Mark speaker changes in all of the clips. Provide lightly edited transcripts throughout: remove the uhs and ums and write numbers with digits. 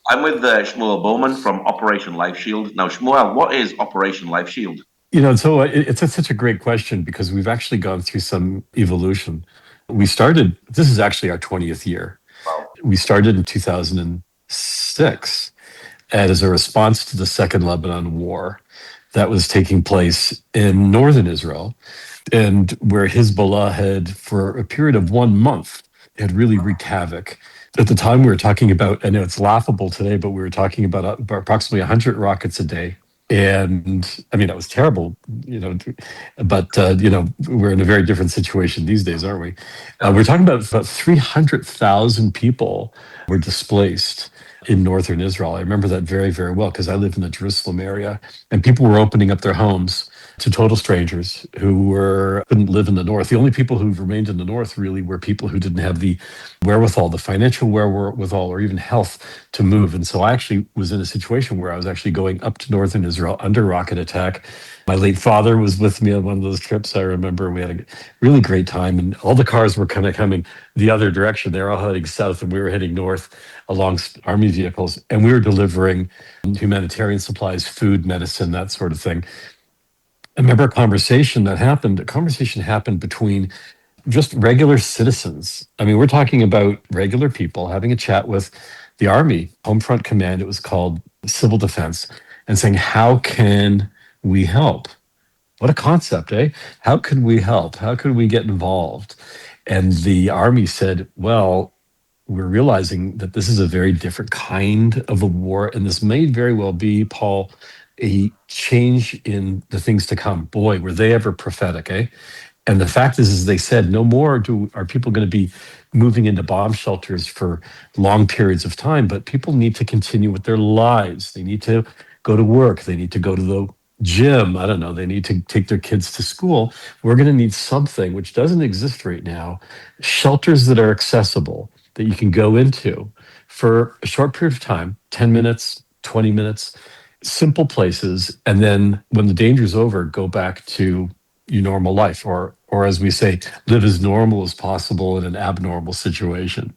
Speaker 1: I'm with Shmuel Bowman from Operation Lifeshield. Now, Shmuel, what is Operation Lifeshield?
Speaker 2: Such a great question because we've actually gone through some evolution. This is actually our 20th year.
Speaker 1: Wow.
Speaker 2: We started in 2006 and as a response to the Second Lebanon War that was taking place in northern Israel, and where Hezbollah had, for a period of 1 month, had really wreaked havoc. At the time, we were talking about, I know it's laughable today, but we were talking about approximately 100 rockets a day. And I mean, that was terrible, but we're in a very different situation these days, aren't we? We're talking about 300,000 people were displaced in northern Israel. I remember that very, very well because I live in the Jerusalem area, and people were opening up their homes to total strangers who couldn't live in the north. The only people who remained in the north really were people who didn't have the wherewithal, the financial wherewithal, or even health to move. And so I actually was in a situation where I was actually going up to northern Israel under rocket attack. My late father was with me on one of those trips. I remember we had a really great time, and all the cars were kind of coming the other direction. They were all heading south, and we were heading north along army vehicles, and we were delivering humanitarian supplies, food, medicine, that sort of thing. I remember a conversation happened between just regular citizens. I mean, we're talking about regular people having a chat with the Army, Home Front Command, it was called Civil Defense, and saying, how can we help? What a concept, eh? How can we help? How can we get involved? And the Army said, well, we're realizing that this is a very different kind of a war, and this may very well be, Paul, a change in the things to come. Boy, were they ever prophetic, eh? And the fact is they said, no more are people going to be moving into bomb shelters for long periods of time, but people need to continue with their lives. They need to go to work. They need to go to the gym. I don't know. They need to take their kids to school. We're going to need something which doesn't exist right now, shelters that are accessible, that you can go into for a short period of time, 10 minutes, 20 minutes, simple places. And then when the danger's over, go back to your normal life, or as we say, live as normal as possible in an abnormal situation.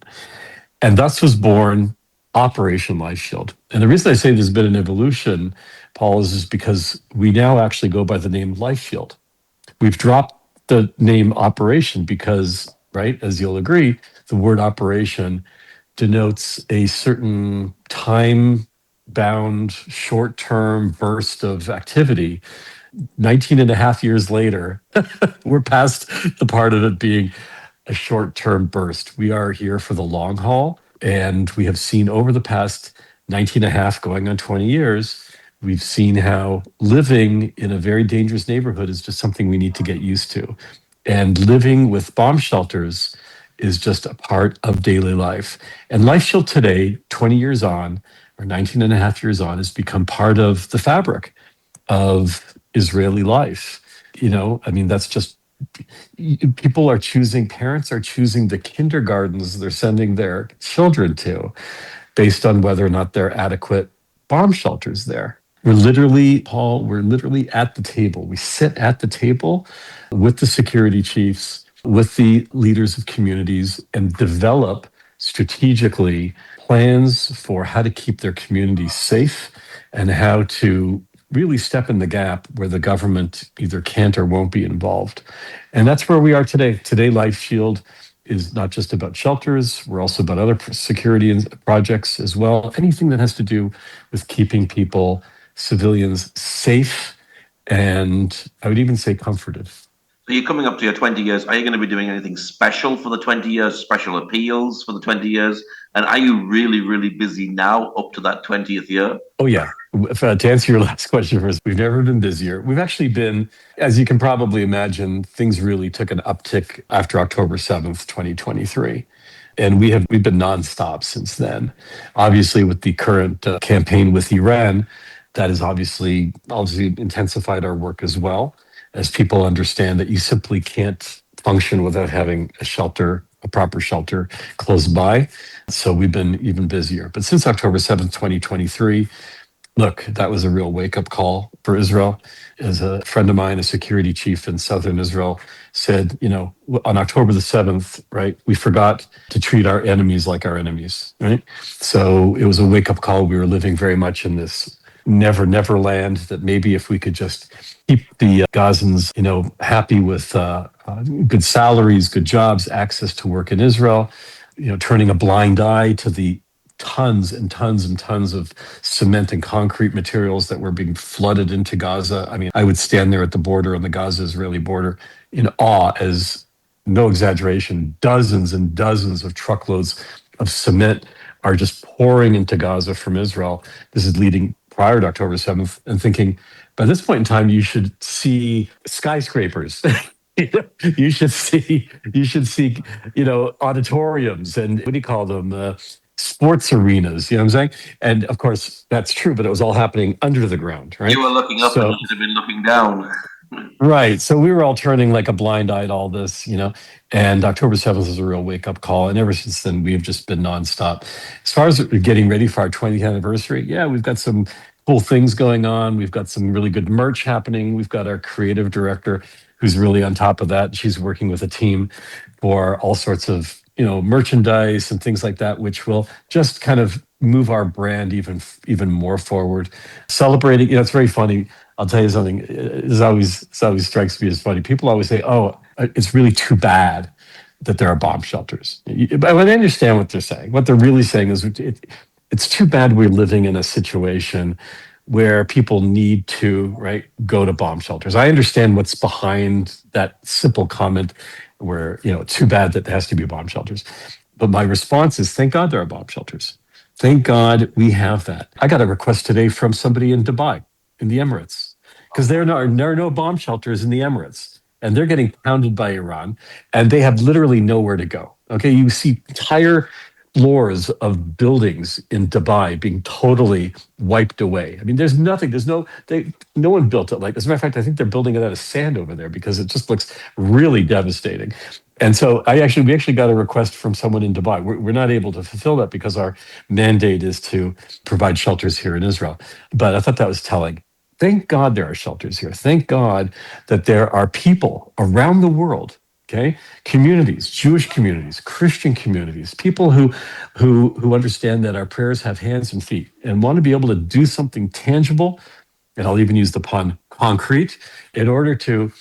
Speaker 2: And thus was born Operation Life Shield. And the reason I say there's been an evolution, Paul, is because we now actually go by the name Life Shield. We've dropped the name Operation because, right, as you'll agree, the word operation denotes a certain time bound, short term burst of activity. 19 and a half years later, we're past the part of it being a short term burst. We are here for the long haul. And we have seen over the past 19 and a half, going on 20 years, we've seen how living in a very dangerous neighborhood is just something we need to get used to. And living with bomb shelters is just a part of daily life. And Life Shield today, 20 years on, or 19 and a half years on, has become part of the fabric of Israeli life. I mean, that's just parents are choosing the kindergartens they're sending their children to based on whether or not there are adequate bomb shelters there. Paul, we're literally at the table. We sit at the table with the security chiefs, with the leaders of communities, and develop strategically plans for how to keep their communities safe and how to really step in the gap where the government either can't or won't be involved. And that's where we are today. Today, Life Shield is not just about shelters. We're also about other security projects as well. Anything that has to do with keeping people, civilians, safe, and I would even say comforted.
Speaker 1: So you're coming up to your 20 years. Are you going to be doing anything special for the 20 years, special appeals for the 20 years? And are you really, really busy now up to that 20th year?
Speaker 2: Oh, yeah. To answer your last question first, we've never been busier. We've actually been, as you can probably imagine, things really took an uptick after October 7th, 2023. And we've been nonstop since then. Obviously, with the current campaign with Iran, that has obviously intensified our work as well, as people understand that you simply can't function without having a proper shelter close by. So we've been even busier. But since October 7th, 2023, Look, that was a real wake up call for Israel. As a friend of mine, a security chief in southern Israel, said, on October the 7th, right, we forgot to treat our enemies like our enemies, right? So it was a wake up call. We were living very much in this never land that maybe if we could just keep the Gazans, happy with good salaries, good jobs, access to work in Israel, turning a blind eye to the tons and tons and tons of cement and concrete materials that were being flooded into Gaza. I mean, I would stand there at the border on the Gaza-Israeli border in awe as, no exaggeration, dozens and dozens of truckloads of cement are just pouring into Gaza from Israel. This is leading prior to October 7th, and thinking, by this point in time, you should see skyscrapers. You should see, auditoriums and what do you call them? Sports arenas, you know what I'm saying? And of course, that's true, but it was all happening under the ground,
Speaker 1: You
Speaker 2: right?
Speaker 1: were looking up and you
Speaker 2: So,
Speaker 1: should have been looking down.
Speaker 2: right. So we were all turning like a blind eye to all this, and October 7th was a real wake up call. And ever since then, we've just been nonstop. As far as getting ready for our 20th anniversary, yeah, we've got some cool things going on. We've got some really good merch happening. We've got our creative director who's really on top of that. She's working with a team for all sorts of merchandise and things like that, which will just kind of move our brand even more forward. Celebrating, it's very funny. I'll tell you something. It always strikes me as funny. People always say, "Oh, it's really too bad that there are bomb shelters." But I understand what they're saying. What they're really saying is, it's too bad we're living in a situation where people need to, right, go to bomb shelters. I understand what's behind that simple comment, where it's too bad that there has to be bomb shelters. But my response is, thank God there are bomb shelters. Thank God we have that. I got a request today from somebody in Dubai, in the Emirates, because there are no bomb shelters in the Emirates, and they're getting pounded by Iran, and they have literally nowhere to go. Okay, you see entire floors of buildings in Dubai being totally wiped away. I mean, there's nothing. No one built it like. As a matter of fact, I think they're building it out of sand over there because it just looks really devastating. And so we actually got a request from someone in Dubai. We're not able to fulfill that because our mandate is to provide shelters here in Israel. But I thought that was telling. Thank God there are shelters here. Thank God that there are people around the world, okay? Communities, Jewish communities, Christian communities, people who understand that our prayers have hands and feet and want to be able to do something tangible, and I'll even use the pun concrete, in order to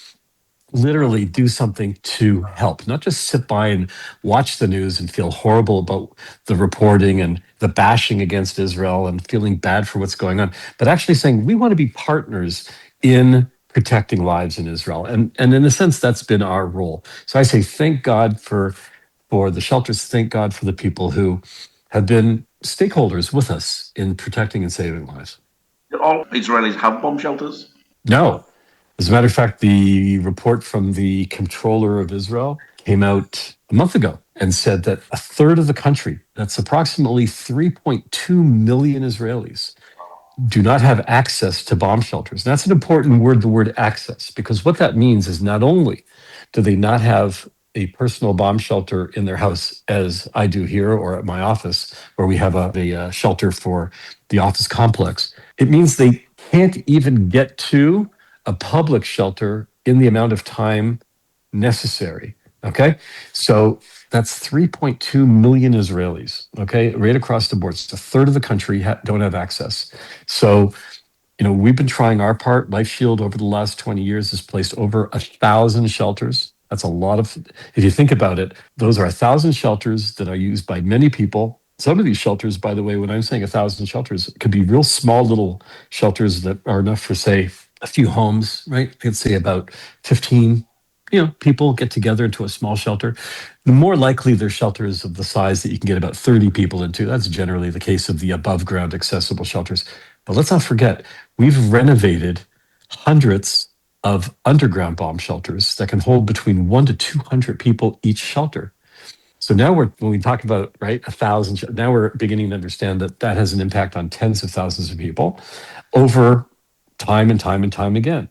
Speaker 2: literally do something to help, not just sit by and watch the news and feel horrible about the reporting and the bashing against Israel and feeling bad for what's going on, but actually saying we want to be partners in protecting lives in Israel. And in a sense, that's been our role. So I say thank God for the shelters, thank God for the people who have been stakeholders with us in protecting and saving lives.
Speaker 1: Do all Israelis have bomb shelters?
Speaker 2: No. As a matter of fact, the report from the comptroller of Israel came out a month ago and said that a third of the country, that's approximately 3.2 million Israelis, do not have access to bomb shelters. And that's an important word, the word access, because what that means is not only do they not have a personal bomb shelter in their house, as I do here or at my office, where we have a shelter for the office complex, it means they can't even get to a public shelter in the amount of time necessary. Okay. So that's 3.2 million Israelis. Okay. Right across the board. It's a third of the country don't have access. So, we've been trying our part. Lifeshield over the last 20 years has placed over 1,000 shelters. That's a lot of, if you think about it, those are 1,000 shelters that are used by many people. Some of these shelters, by the way, when I'm saying 1,000 shelters, it could be real small little shelters that are enough for, say, a few homes, right? Let's say about 15, people get together into a small shelter. The more likely they're shelters of the size that you can get about 30 people into. That's generally the case of the above ground accessible shelters. But let's not forget, we've renovated hundreds of underground bomb shelters that can hold between 1 to 200 people each shelter. So now when we talk about, right, 1,000, now we're beginning to understand that that has an impact on tens of thousands of people over time and time and time again.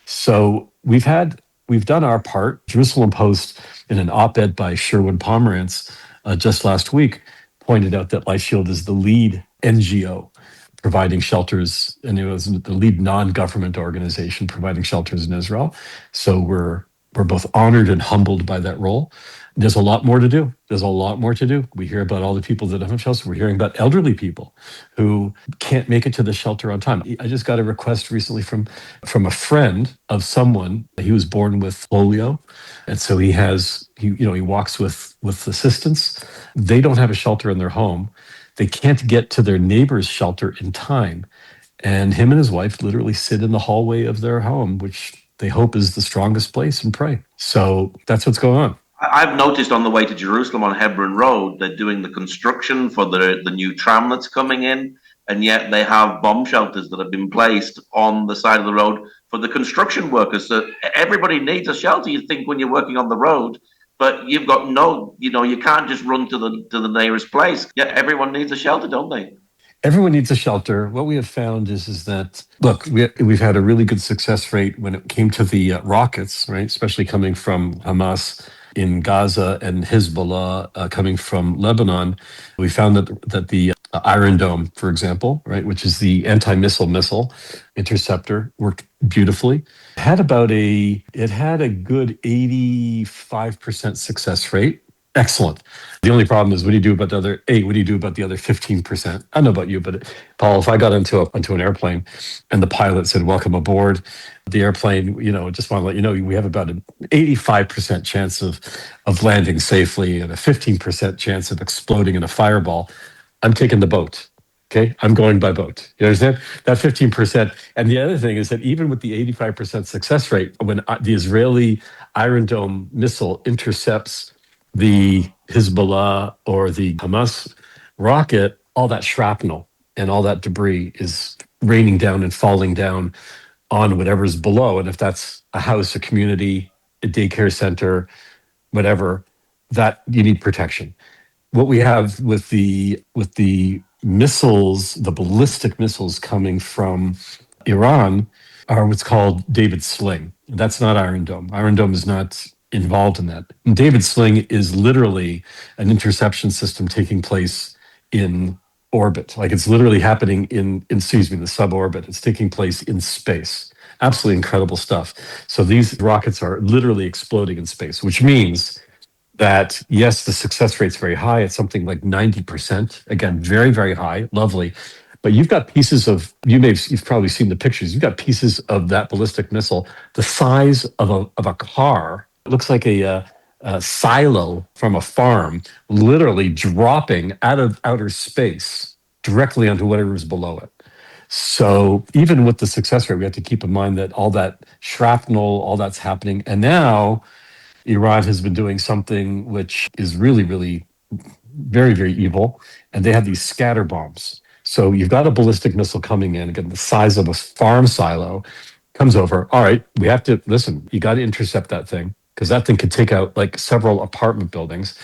Speaker 2: So we've done our part. Jerusalem Post, in an op-ed by Sherwin Pomerantz just last week, pointed out that Lifeshield is the lead NGO providing shelters, and it was the lead non-government organization providing shelters in Israel. So we're both honored and humbled by that role. There's a lot more to do. There's a lot more to do. We hear about all the people that have shelters. We're hearing about elderly people who can't make it to the shelter on time. I just got a request recently from a friend of someone. He was born with polio, and so he walks with assistance. They don't have a shelter in their home. They can't get to their neighbor's shelter in time. And him and his wife literally sit in the hallway of their home, which they hope is the strongest place, and pray. So that's what's going on.
Speaker 1: I've noticed on the way to Jerusalem on Hebron Road, they're doing the construction for the new tram that's coming in, and yet they have bomb shelters that have been placed on the side of the road for the construction workers. So everybody needs a shelter, you think, when you're working on the road, but you've got no, you can't just run to the nearest place. Yeah, everyone needs a shelter, don't they?
Speaker 2: Everyone needs a shelter. What we have found is that, look, we've had a really good success rate when it came to the rockets, right? Especially coming from Hamas in Gaza and Hezbollah coming from Lebanon. We found that the Iron Dome, for example, right, which is the anti-missile interceptor, worked beautifully. It had a good 85% success rate. Excellent. The only problem is, what do you do about the other eight? What do you do about the other 15%? I don't know about you, but Paul, if I got onto an airplane and the pilot said, "Welcome aboard," the airplane, just want to let you know, we have about an 85% chance of landing safely and a 15% chance of exploding in a fireball. I'm taking the boat. Okay, I'm going by boat. You understand that 15%? And the other thing is that even with the 85% success rate, when the Israeli Iron Dome missile intercepts the Hezbollah or the Hamas rocket, all that shrapnel and all that debris is raining down and falling down on whatever's below. And if that's a house, a community, a daycare center, whatever, that you need protection. What we have with the missiles, the ballistic missiles coming from Iran, are what's called David Sling. That's not Iron Dome. Iron Dome is not involved in that. And David Sling is literally an interception system taking place in orbit. Like, it's literally happening in the suborbit. It's taking place in space. Absolutely incredible stuff. So these rockets are literally exploding in space, which means that, yes, the success rate's very high. It's something like 90%. Again, very, very high, lovely. But you've got you've probably seen the pictures. You've got pieces of that ballistic missile the size of a car. It looks like a silo from a farm, literally dropping out of outer space directly onto whatever's below it. So even with the success rate, we have to keep in mind that all that shrapnel, all that's happening. And now Iran has been doing something which is really, really very, very evil. And they have these scatter bombs. So you've got a ballistic missile coming in, again, the size of a farm silo, comes over. All right, we have to listen, you got to intercept that thing, because that thing could take out like several apartment buildings.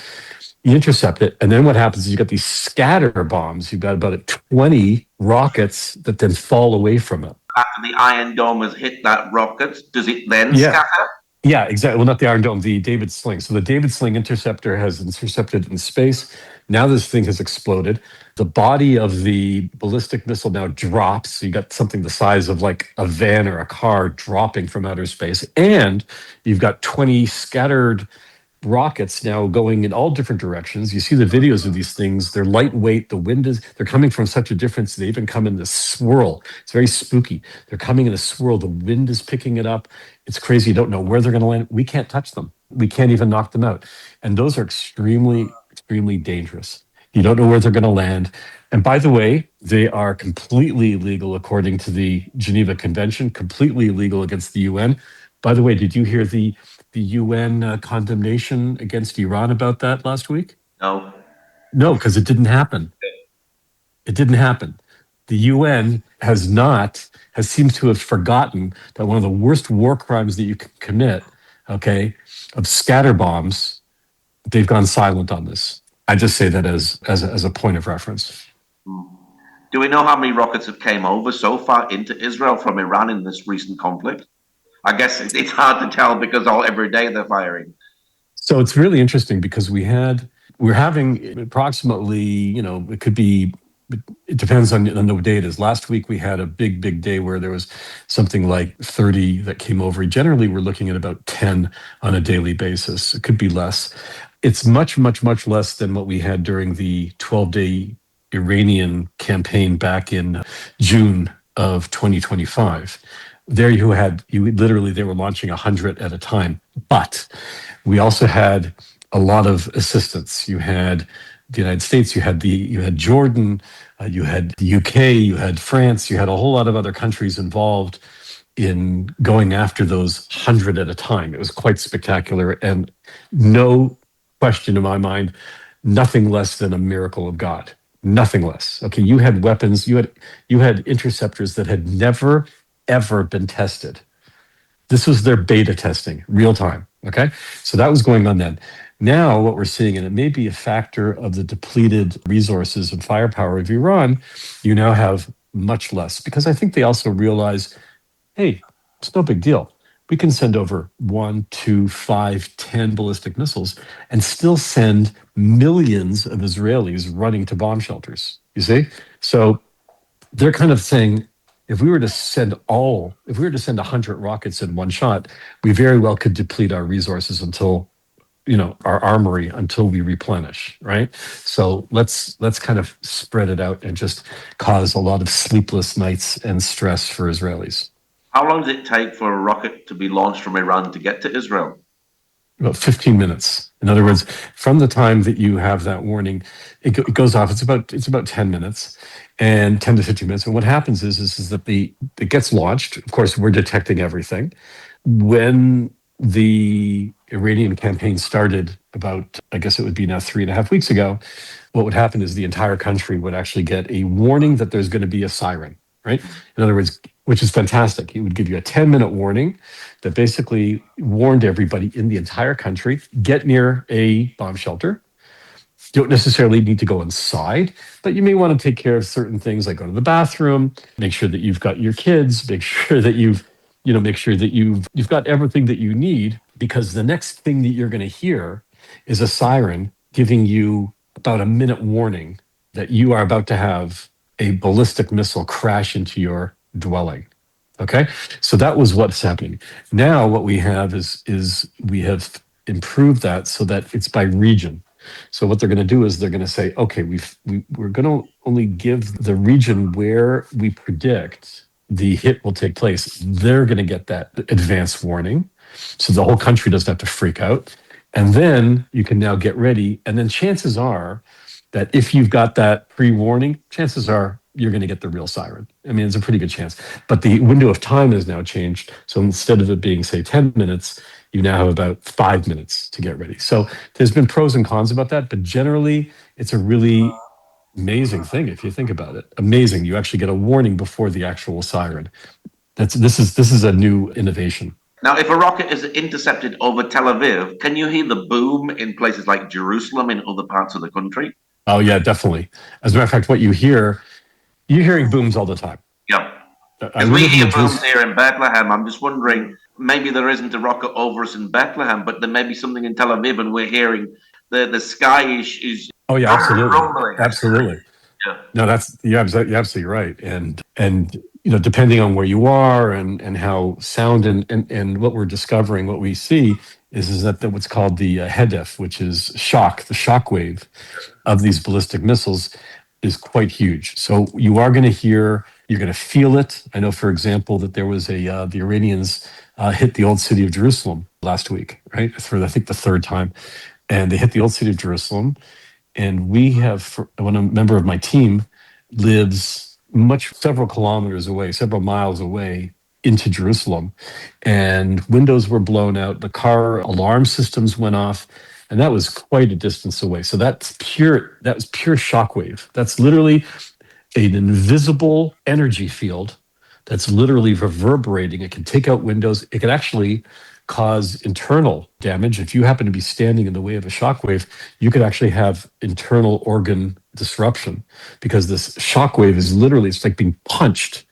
Speaker 2: You intercept it, and then what happens is you got these scatter bombs. You've got about 20 rockets that then fall away from it.
Speaker 1: After the Iron Dome has hit that rocket, does it then
Speaker 2: Yeah.
Speaker 1: scatter?
Speaker 2: Yeah, exactly. Well, not the Iron Dome, the David Sling. So the David Sling interceptor has intercepted in space. Now this thing has exploded. The body of the ballistic missile now drops. So you got something the size of like a van or a car dropping from outer space. And you've got 20 scattered rockets now going in all different directions. You see the videos of these things. They're lightweight. They're coming from such a difference. They even come in this swirl. It's very spooky. They're coming in a swirl. The wind is picking it up. It's crazy. You don't know where they're going to land. We can't touch them. We can't even knock them out. And those are extremely, extremely dangerous. You don't know where they're going to land. And by the way, they are completely illegal according to the Geneva Convention, completely illegal against the UN. By the way, did you hear the UN condemnation against Iran about that last week?
Speaker 1: No.
Speaker 2: No, because it didn't happen. It didn't happen. The UN has seems to have forgotten that one of the worst war crimes that you can commit, okay, of scatter bombs, they've gone silent on this. I just say that as a point of reference.
Speaker 1: Do we know how many rockets have came over so far into Israel from Iran in this recent conflict? I guess it's hard to tell because every day they're firing.
Speaker 2: So it's really interesting because we're having approximately, it could be it depends on the day it is. Last week we had a big day where there was something like 30 that came over. Generally, we're looking at about 10 on a daily basis. It could be less. It's much less than what we had during the 12-day Iranian campaign back in June of 2025. There you literally, they were launching 100 at a time. But we also had a lot of assistance. You had the United States, you had Jordan, you had the UK, you had France, you had a whole lot of other countries involved in going after those 100 at a time. It was quite spectacular, and no question in my mind, nothing less than a miracle of God. Nothing less. Okay, you had weapons, you had interceptors that had never ever been tested. This was their beta testing, real time. Okay. So that was going on then. Now, what we're seeing, and it may be a factor of the depleted resources and firepower of Iran, you now have much less because I think they also realize, hey, it's no big deal. We can send over 1, 2, 5, 10 ballistic missiles and still send millions of Israelis running to bomb shelters. You see? So they're kind of saying, if we were to send 100 rockets in one shot, we very well could deplete our resources until, our armory until we replenish, right? So let's kind of spread it out and just cause a lot of sleepless nights and stress for Israelis.
Speaker 1: How long does it take for a rocket to be launched from Iran to get to Israel?
Speaker 2: About 15 minutes. In other words, from the time that you have that warning, it goes off. It's about 10 minutes, and 10 to 15 minutes. And what happens is that it gets launched. Of course, we're detecting everything. When the Iranian campaign started about, I guess it would be now 3.5 weeks ago, what would happen is the entire country would actually get a warning that there's going to be a siren, right? In other words, which is fantastic. It would give you a 10-minute warning that basically warned everybody in the entire country, get near a bomb shelter. You don't necessarily need to go inside, but you may want to take care of certain things like go to the bathroom, make sure that you've got your kids, make sure that you've got everything that you need, because the next thing that you're going to hear is a siren giving you about a minute warning that you are about to have a ballistic missile crash into your dwelling. Okay, so that was what's happening. Now what we have is we have improved that so that it's by region. So what they're going to do is they're going to say, okay, we're going to only give the region where we predict the hit will take place. They're going to get that advance warning, so the whole country doesn't have to freak out. And then you can now get ready. And then chances are that if you've got that pre-warning, chances are you're going to get the real siren. I mean, it's a pretty good chance. But the window of time has now changed. So instead of it being, say, 10 minutes, you now have about 5 minutes to get ready. So there's been pros and cons about that, but generally it's a really amazing thing if you think about it. Amazing. You actually get a warning before the actual siren. This is a new innovation.
Speaker 1: Now, if a rocket is intercepted over Tel Aviv, can you hear the boom in places like Jerusalem in other parts of the country?
Speaker 2: Oh yeah, definitely. As a matter of fact, you're hearing booms all the time.
Speaker 1: Yeah.
Speaker 2: I
Speaker 1: Because we
Speaker 2: live in
Speaker 1: hear
Speaker 2: the
Speaker 1: booms here in Bethlehem. I'm just wondering, maybe there isn't a rocket over us in Bethlehem, but there may be something in Tel Aviv, and we're hearing the sky is
Speaker 2: Oh yeah, absolutely,
Speaker 1: rumbling.
Speaker 2: absolutely.
Speaker 1: Yeah.
Speaker 2: No, you're absolutely right. And depending on where you are and how sound and what we're discovering, what we see is that what's called the hedef, which is the shock wave of these ballistic missiles is quite huge. So you're going to feel it. I know, for example, that there was the Iranians hit the old city of Jerusalem last week, right? For I think the third time, and they hit the old city of Jerusalem. And when a member of my team lives several kilometers away, several miles away into Jerusalem, and windows were blown out, the car alarm systems went off, and that was quite a distance away. So that was pure shockwave. That's literally an invisible energy field that's literally reverberating. It can take out windows. It can actually cause internal damage. If you happen to be standing in the way of a shockwave, you could actually have internal organ disruption, because this shockwave is literally, it's like being punched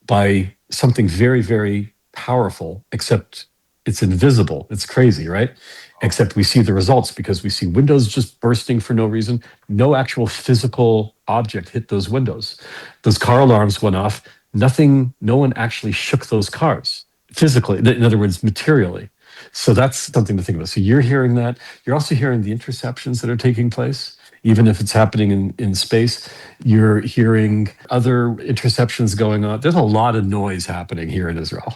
Speaker 2: by something very, very powerful, except It's invisible. It's crazy, right? Except we see the results because we see windows just bursting for no reason. No actual physical object hit those windows. Those car alarms went off. Nothing, no one actually shook those cars physically, in other words, materially. So that's something to think about. So you're hearing that. You're also hearing the interceptions that are taking place, even if it's happening in space. You're hearing other interceptions going on. There's a lot of noise happening here in Israel.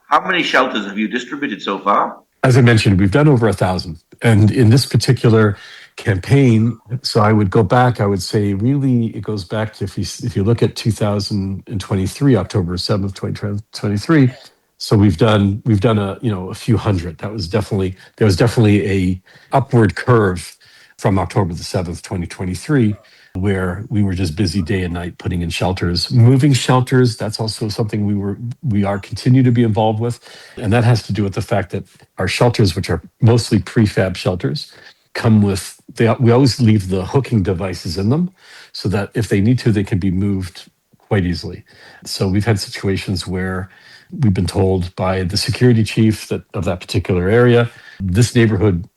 Speaker 1: How many shelters have you distributed so far?
Speaker 2: As I mentioned, we've done over 1,000. And in this particular campaign, so I would go back, I would say really it goes back to if you look at 2023, October 7th, 2023. So we've done a few hundred. There was definitely a upward curve from October the 7th, 2023, where we were just busy day and night putting in shelters, moving shelters. That's also something we are continue to be involved with. And that has to do with the fact that our shelters, which are mostly prefab shelters, come with we always leave the hooking devices in them so that if they need to, they can be moved quite easily. So we've had situations where we've been told by the security chief of that particular area, this neighborhood,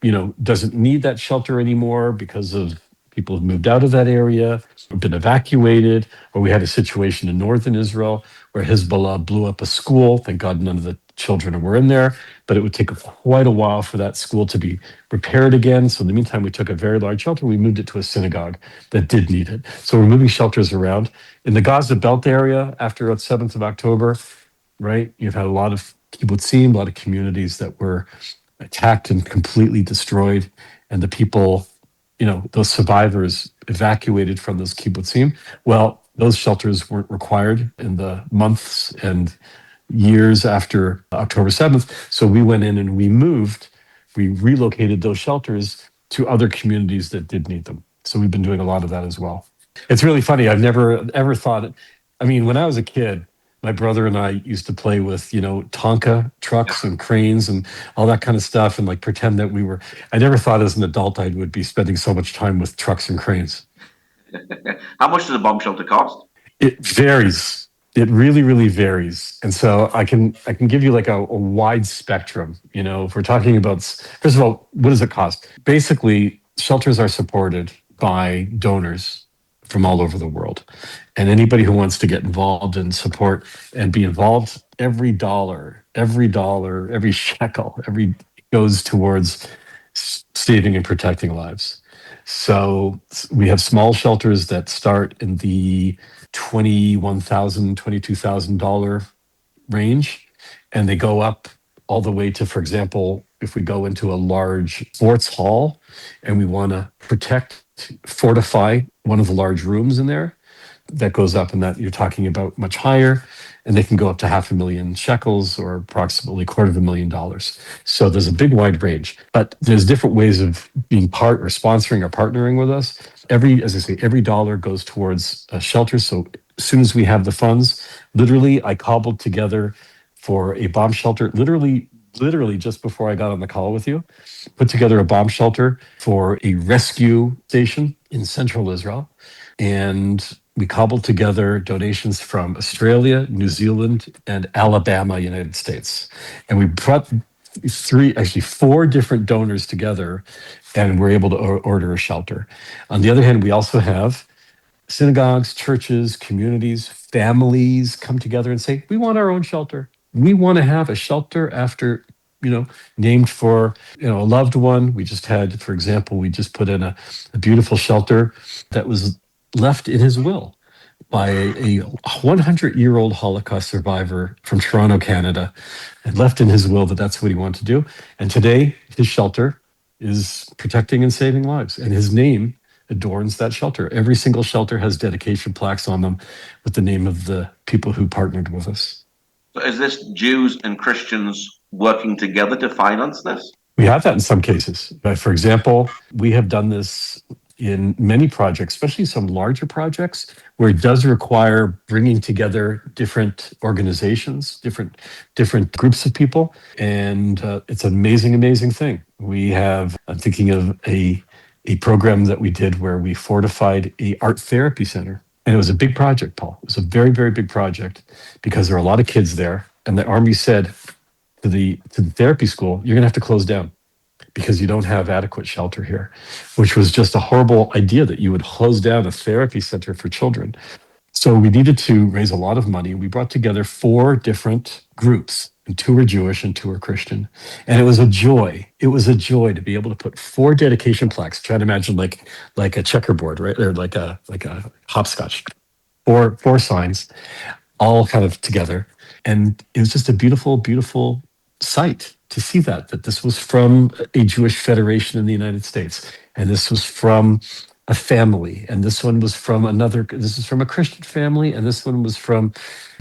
Speaker 2: doesn't need that shelter anymore because of people have moved out of that area, or been evacuated, or we had a situation in northern Israel where Hezbollah blew up a school. Thank God none of the children were in there, but it would take quite a while for that school to be repaired again. So in the meantime, we took a very large shelter. We moved it to a synagogue that did need it. So we're moving shelters around. In the Gaza Belt area, after the 7th of October, right, you've had a lot of kibbutzim, a lot of communities that were attacked and completely destroyed. And the people, those survivors evacuated from those kibbutzim. Well, those shelters weren't required in the months and years after October 7th. So we went in and we relocated those shelters to other communities that did need them. So we've been doing a lot of that as well. It's really funny. I've never ever thought, I mean, when I was a kid, my brother and I used to play with, Tonka trucks and cranes and all that kind of stuff and like pretend that I never thought as an adult I would be spending so much time with trucks and cranes.
Speaker 1: How much does a bomb shelter cost?
Speaker 2: It varies. It really, really varies. And so I can give you like a wide spectrum. If we're talking about, first of all, what does it cost? Basically, shelters are supported by donors from all over the world. And anybody who wants to get involved and support and be involved, every dollar, every shekel, every goes towards saving and protecting lives. So we have small shelters that start in the $21,000, $22,000 range, and they go up all the way to, for example, if we go into a large sports hall and we want to fortify one of the large rooms in there, that goes up, and that you're talking about much higher, and they can go up to 500,000 shekels or approximately $250,000. So there's a big wide range, but there's different ways of being part or sponsoring or partnering with us. As I say, every dollar goes towards a shelter. So as soon as we have the funds, literally, I cobbled together for a bomb shelter, literally just before I got on the call with you, put together a bomb shelter for a rescue station in central Israel. And we cobbled together donations from Australia, New Zealand, and Alabama, United States. And we brought four different donors together, and we're able to order a shelter. On the other hand, we also have synagogues, churches, communities, families come together and say, we want our own shelter. We want to have a shelter after, named for, a loved one. We just had, for example, we just put in a beautiful shelter that was left in his will by a 100-year-old Holocaust survivor from Toronto, Canada, and left in his will that that's what he wanted to do. And today, his shelter is protecting and saving lives. And his name adorns that shelter. Every single shelter has dedication plaques on them with the name of the people who partnered with us.
Speaker 1: So is this Jews and Christians working together to finance this?
Speaker 2: We have that in some cases. For example, we have done this in many projects, especially some larger projects, where it does require bringing together different organizations, different groups of people, and it's an amazing thing. I'm thinking of a program that we did where we fortified a art therapy center, and it was a big project, Paul. It was a very, very big project because there are a lot of kids there, and the Army said, to the therapy school, you're going to have to close down because you don't have adequate shelter here, which was just a horrible idea that you would close down a therapy center for children. So we needed to raise a lot of money. We brought together 4 different groups, and 2 were Jewish and 2 were Christian. And it was a joy. It was a joy to be able to put 4 dedication plaques. Try to imagine like a checkerboard, right? Or like a hopscotch. Four signs all kind of together. And it was just a beautiful, beautiful sight to see that this was from a Jewish federation in the United States. And this was from a family. And this one was from this is from a Christian family. And this one was from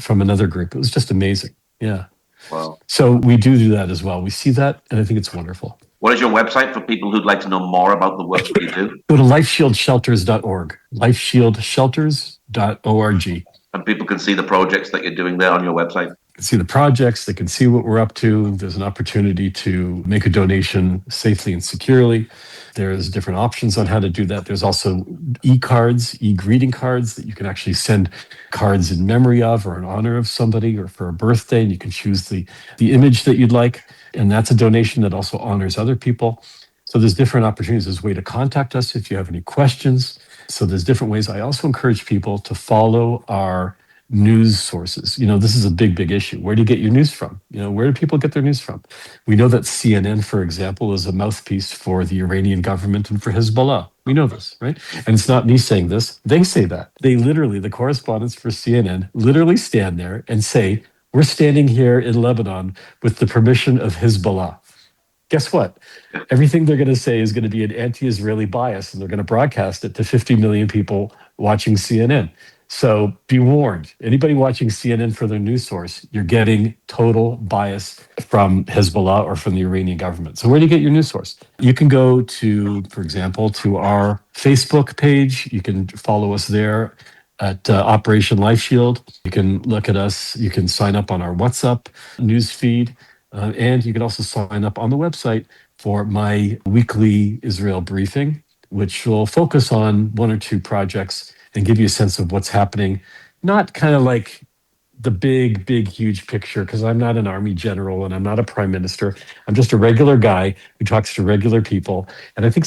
Speaker 2: another group. It was just amazing. Yeah.
Speaker 1: Wow.
Speaker 2: So we do that as well. We see that, and I think it's wonderful.
Speaker 1: What is your website for people who'd like to know more about the work that you do?
Speaker 2: Go to lifeshieldshelters.org, lifeshieldshelters.org.
Speaker 1: And people can see the projects that you're doing there on your website.
Speaker 2: See the projects, they can see what we're up to. There's an opportunity to make a donation safely and securely. There's different options on how to do that. There's also e-cards, e-greeting cards that you can actually send cards in memory of or in honor of somebody or for a birthday. And you can choose the image that you'd like. And that's a donation that also honors other people. So there's different opportunities. There's a way to contact us if you have any questions. So there's different ways. I also encourage people to follow our news sources. This is a big, big issue. Where do you get your news from? Where do people get their news from? We know that CNN, for example, is a mouthpiece for the Iranian government and for Hezbollah. We know this, right? And it's not me saying this. They say that. They literally, the correspondents for CNN, literally stand there and say, we're standing here in Lebanon with the permission of Hezbollah. Guess what? Everything they're going to say is going to be an anti-Israeli bias, and they're going to broadcast it to 50 million people watching CNN. So be warned, anybody watching CNN for their news source, you're getting total bias from Hezbollah or from the Iranian government. So where do you get your news source? You can go to, for example, to our Facebook page. You can follow us there at Operation Lifeshield. You can look at us. You can sign up on our WhatsApp news feed. And you can also sign up on the website for my weekly Israel briefing, which will focus on 1 or 2 projects and give you a sense of what's happening, not kind of like the big, big, huge picture, because I'm not an army general and I'm not a prime minister. I'm just a regular guy who talks to regular people. And I think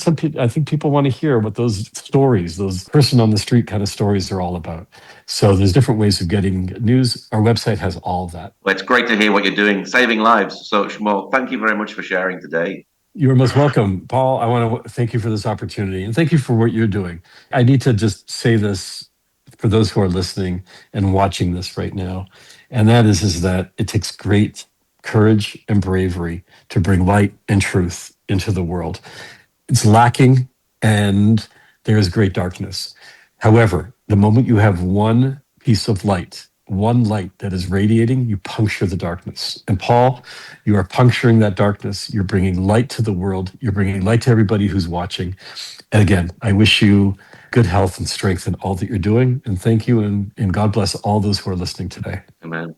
Speaker 2: people want to hear what those stories, those person on the street kind of stories are all about. So there's different ways of getting news. Our website has all of that.
Speaker 1: Well, it's great to hear what you're doing, saving lives. So Shmuel, thank you very much for sharing today.
Speaker 2: You're most welcome. Paul, I want to thank you for this opportunity and thank you for what you're doing. I need to just say this for those who are listening and watching this right now. And that is that it takes great courage and bravery to bring light and truth into the world. It's lacking and there is great darkness. However, the moment you have one piece of light, one light that is radiating, you puncture the darkness. And Paul, you are puncturing that darkness. You're bringing light to the world. You're bringing light to everybody who's watching. And again, I wish you good health and strength in all that you're doing. And thank you. And God bless all those who are listening today.
Speaker 1: Amen.